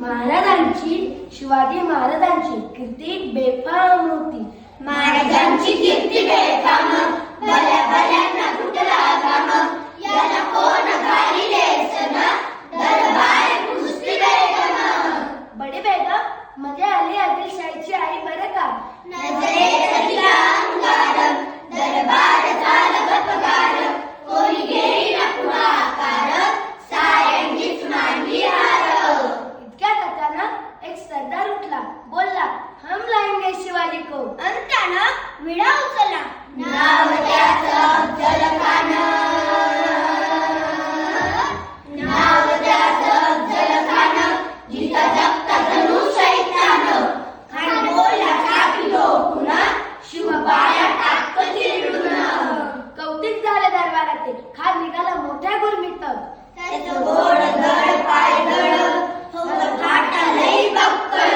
महाराजांची शिवाजी महाराजांची कीर्ती बेफाम होती. महाराजांची कीर्ती बेफाम, भल्या भल्यांना कुठला घाम, याला कोण घालिले सण, दरबार कुस्ती बेगम. बडी बेगम म्हणजे अली आदिलशाहीची आई बरं का. नजरेत तिला अंगार, दरबार झाला गपगार, कोणी घेईना पुढाकार, सायंगीच मांडली हार. इतक्यात अचानक एक सरदार उठला, बोलला, हम लाएंगे शिवाजी को. आणि त्यानं विडा उचलला. नाव त्याचं अफजल खान, नाव त्याचं अफजल खान, जिथं जगता जणू शैतान. खान बोलला टाकी डोकून, शिवबाया टाक चिरडून. कौतिक झाले दरबाराचे. खान निघाला मोठ्या गुरमीत. त्याचं गोड गड पायदळ, होतं फाटा लई बक्कळ,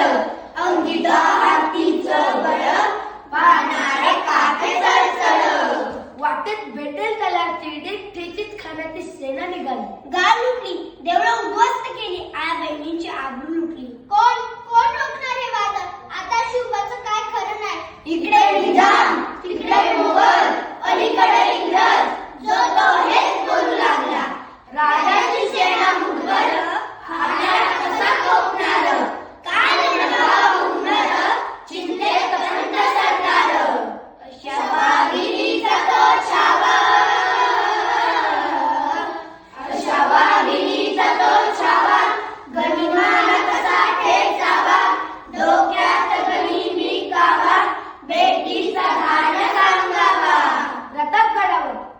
अंगी हातीचं बळ, पाहणारे काखे चळचळ. वाटेत भेटेल त्याला चिडीत ठेचीत खाण्याची सेना निघाली. गाव लुटली, देवळं उद्ध्वस्त केली, आया बहिणींची आबरू लुटली. कोण कोण रोखणार हे वादळ? आता शिवबाचं काय खरं नाही. इकडे निजाम, तिकडे मोगल, अलीकडे इंग्रज, जो तो हेच बोलू लागला. राजाची सेना मुठभर, हाण्यात कसा कोपणार, काय नभाव उमणार, चिंते कथंड सरदार. शवागिरीचा तो छावा, शवागिरीचा तो छावा, गनिमाला कसा ठेचावा, डोक्यात गनिमी कावा, बेटीचा धाडक अंगावा.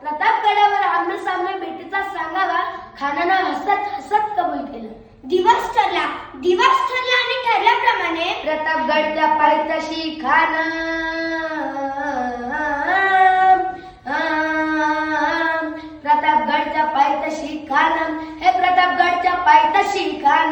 प्रतापगडावर आमने सामने भेटीचा सांगावा. खानानं हसत हसत कबूल केलं. दिवस ठरला आणि ठरल्याप्रमाणे प्रतापगडच्या पायथ्याशी खान प्रतापगडच्या पायथ्याशी खान हे प्रतापगडच्या पायथ्याशी खान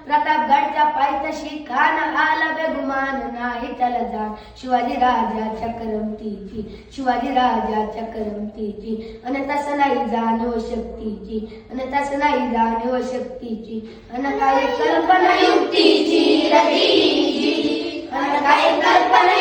प्रतापगडच्या पायथ्याशी खान आला बेगुमान नाही त्याला जाण. शिवाजी राजाच्या करमतीची, शिवाजी राजाच्या करमतीची, आणि तसं नाही जाणीव शक्तीची, आणि तसं नाही जाणीव शक्तीची, आणि काय कल्पना युक्तीची रतीची, आणि काय कल्पना